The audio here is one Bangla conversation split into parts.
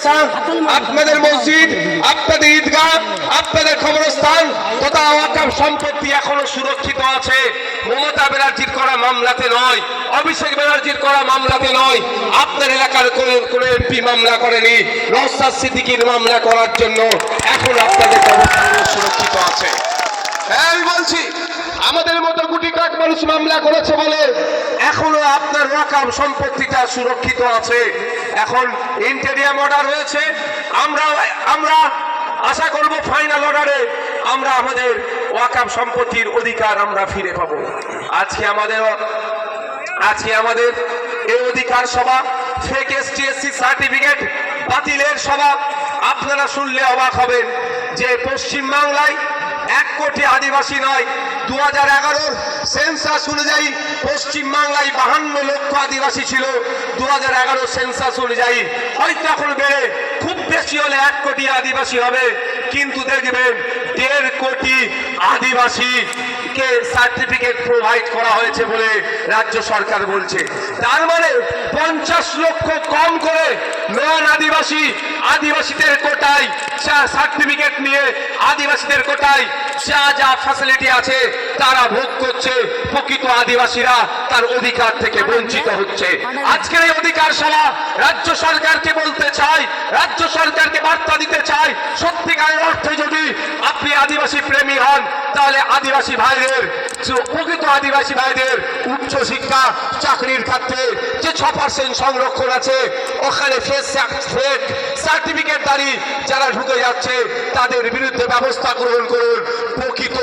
মাদ্রাসা, আপনাদের মসজিদ, আপনাদের ঈদগাহ, আপনাদের কবরস্থান তথা ওয়াকফ সম্পত্তি এখনো সুরক্ষিত আছে। মমতা ব্যানার্জির করা মামলাতে নয়, অভিষেক ব্যানার্জির করা মামলাতে নয়, আপনার এলাকার কোন এমপি মামলা করেনি, নওশাদ সিদ্দিকীর মামলা করার জন্য এখন আপনাদের কবরস্থান সুরক্ষিত আছে। আমি বলছি আমাদের মতো গুটি কয়েক মানুষ মামলা করেছে বলে এখনো আপনার ওয়াকফ সম্পত্তিটা সুরক্ষিত আছে। এখন ইন্টেরিয়াম অর্ডার হয়েছে, আমরা আশা করব ফাইনাল অর্ডারে আমরা আমাদের ওয়াকফ সম্পত্তির অধিকার আমরা ফিরে পাবো। আজকে আমাদের এই অধিকার সভা, ফেক এসটি/এসসি সার্টিফিকেট বাতিলের সভা। আপনারা শুনলে অবাক হবেন যে পশ্চিম বাংলায় 1 কোটি আদিবাসী নয়, 2011 সেন্সাস অনুযায়ী পশ্চিম বাংলায় 52 লক্ষ আদিবাসী ছিল। 2011 সেন্সাস অনুযায়ী হয়তো এখন বেড়ে খুব বেশি হলে 1 কোটি আদিবাসী হবে, কিন্তু দেখবেন 1.5 কোটি আদিবাসীকে সার্টিফিকেট প্রোভাইড করা হয়েছে বলে রাজ্য সরকার বলছে। তার মানে 50 লক্ষ কম করে নন আদিবাসীদের কোটায় সার্টিফিকেট নিয়ে আদিবাসীদের কোটায় যা ফ্যাসিলিটি আছে তারা ভোগ করছে, প্রকৃত আদিবাসীরা তার অধিকার থেকে বঞ্চিত হচ্ছে। আজকের এই অধিকার সভা রাজ্য সরকারকে বলতে চাই, রাজ্য সরকারকে বার্তা দিতে চাই, সত্যিকারের অর্থে যদি আপনি আদিবাসী প্রেমী হন তাহলে আদিবাসী ভাইদের, প্রকৃত আদিবাসী ভাইদের উচ্চ শিক্ষা চাকরির ক্ষেত্রে যে 6% সংরক্ষণ আছে, ওখানে ফেক সার্টিফিকেটধারী যারা ঢুকে যাচ্ছে তাদের বিরুদ্ধে ব্যবস্থা গ্রহণ করুন। প্রকৃত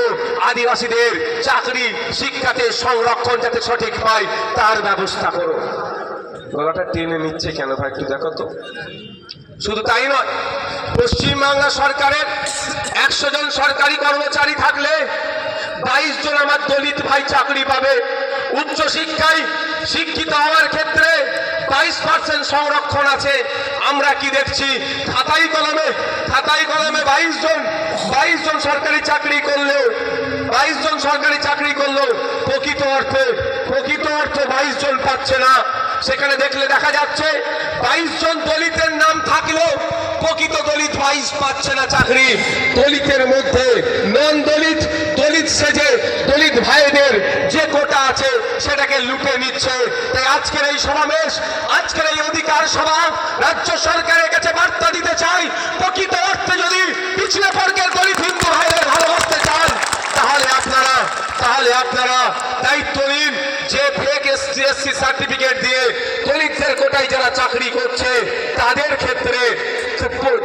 আদিবাসীদের চাকরি শিক্ষাতে সংরক্ষণ যাতে সঠিক পায় তার ব্যবস্থা করুন। গলাটা টেনে নিচ্ছে কেন ভাই, একটু দেখো তো। শুধু তাই নয়, পশ্চিমবাংলা সরকারের 100 জন সরকারি কর্মচারী থাকলে 22 জন আমার দলিত ভাই চাকরি পাবে। উচ্চ শিক্ষায় শিক্ষিত হওয়ার ক্ষেত্রে 22% সংরক্ষণ আছে। আমরা কি দেখছি, খাতায় কলমে 22 জন সরকারি চাকরি করলেও 22 জন সরকারি চাকরি করলেও প্রকৃত অর্থে 22 জন পাচ্ছে না। সেখানে দেখলে দেখা যাচ্ছে 22 জন দলিতের নাম থাকলেও প্রকৃত দলিত 22 পাচ্ছে না চাকরি। দলিতের মধ্যে নন দলিত সেজে দলিত ভাইদের যে কোটা আছে সেটাকে লুটে নিচ্ছে। তাই আজকের এই সমাবেশ, আজকের এই অধিকার সভা রাজ্য সরকারের কাছে বার্তা দিতে চাই, প্রকৃত অর্থে যদি পিছনে বর্গের দলিত হিন্দু ভাইদের ভালোবাসতে চান তাহলে আপনারা দায়িত্ব নিন যে ফেক এসটি/এসসি সার্টিফিকেট দিয়ে দলিতদের কোটায় যারা চাকরি করছে তাদের ক্ষেত্রে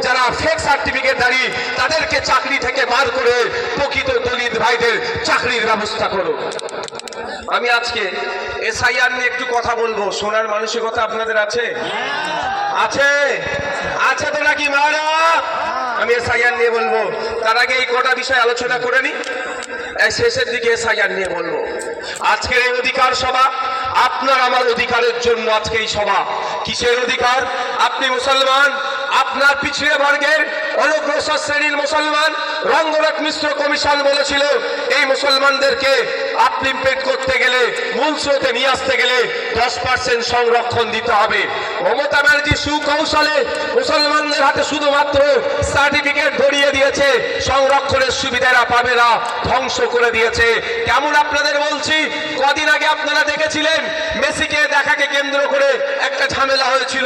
যারা ফেক সার্টিফিকেটধারী তাদেরকে চাকরি থেকে বার করে প্রকৃত দলিত ভাইদের চাকরির ব্যবস্থা করুন। আমি আজকে এসআইআর নিয়ে একটু কথা বলবো। শোনার মানসিকতা আপনাদের আছে তো নাকি মারা? আমি এসআইআর নিয়ে বলবো, তার আগে এই কটা বিষয় আলোচনা করে নি, শেষের দিকে এসআইআর নিয়ে বলবো। আজকের এই অধিকার সভা আপনার আমার অধিকারের জন্য। আজকে এই সভা কিসের অধিকার? আপনি মুসলমান, আপনার পিছিয়ে বর্গের অনগ্রসর শ্রেণীর মুসলমান। রঙ্গনাথ মিশ্র কমিশন বলেছিল এই মুসলমানদেরকে আপলিমেন্ট করতে গেলে, মূল স্রোতে নিয়ে আসতে গেলে 10% সংরক্ষণ দিতে হবে। মমতা ব্যানার্জি সুকৌশলে মুসলমানদের হাতে শুধুমাত্র সার্টিফিকেট ধরিয়ে দিয়েছে, সংরক্ষণের সুবিধারা পাবে না, ধ্বংস করে দিয়েছে। কেমন আপনাদের বলছি, কদিন আগে আপনারা দেখেছিলেন মেসিকে দেখাকে কেন্দ্র করে একটা ঝামেলা হয়েছিল।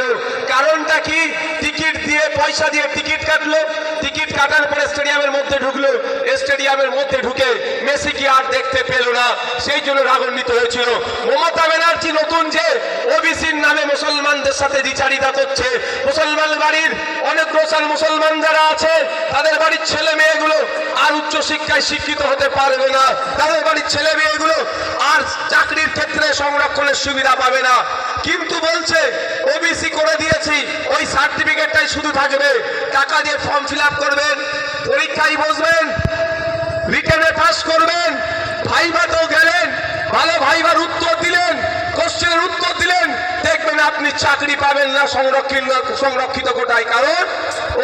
কারণটা কি? টিকিট দিয়ে, পয়সা দিয়ে টিকিট কাটলো, টিকিট কাটার পরে স্টেডিয়ামের মধ্যে ঢুকলো, স্টেডিয়ামের মধ্যে ঢুকে মেসিকে আর দেখতে পেল না, সেই জন্য রাগান্বিত হয়েছিল। মমতা ব্যানার্জি নতুন যে ওবিসির নামে মুসলমানদের সাথে দ্বিচারিতা করছে, মুসলমান বাড়ির অনগ্রসর মুসলমান যারা আছে তাদের বাড়ির ছেলে মেয়েগুলো আর উচ্চ শিক্ষায় শিক্ষিত হতে পারবে না, তাদের বাড়ির ছেলে মেয়েগুলো আর চাকরির ক্ষেত্রে সংরক্ষণের সুবিধা পাবে না। কিন্তু বলছে ওবিসি করে দিয়েছি, ওই সার্টিফিকেটটাই শুধু থাকবে, টাকা দিয়ে ফর্ম ফিল আপ করবেন, পরীক্ষায় বসবেন, রিটেনে পাস করবেন, ভাইভাতেও গেলেন, ভালো ভাইবার উত্তর দিলেন, কোশ্চেনের উত্তর দিলেন, দেখবেন আপনি চাকরি পাবেন না সংরক্ষিত কোটায়। কারণ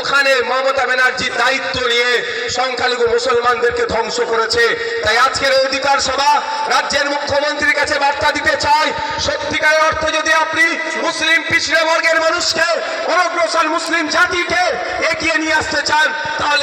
ওখানে মমতা ব্যানার্জি দায়িত্ব নিয়ে সংখ্যালঘু মুসলমানদেরকে ধ্বংস করেছে। তাই আজকের এই অধিকার সভা রাজ্যের মুখ্যমন্ত্রীর কাছে বার্তা দিতে চাই, সত্যিকারের অর্থে যদি আপনি মুসলিম পিছড়ে বর্গের মানুষকে, অনগ্রসর মুসলিম জাতিকে এগিয়ে নিয়ে আসতে চান, তাহলে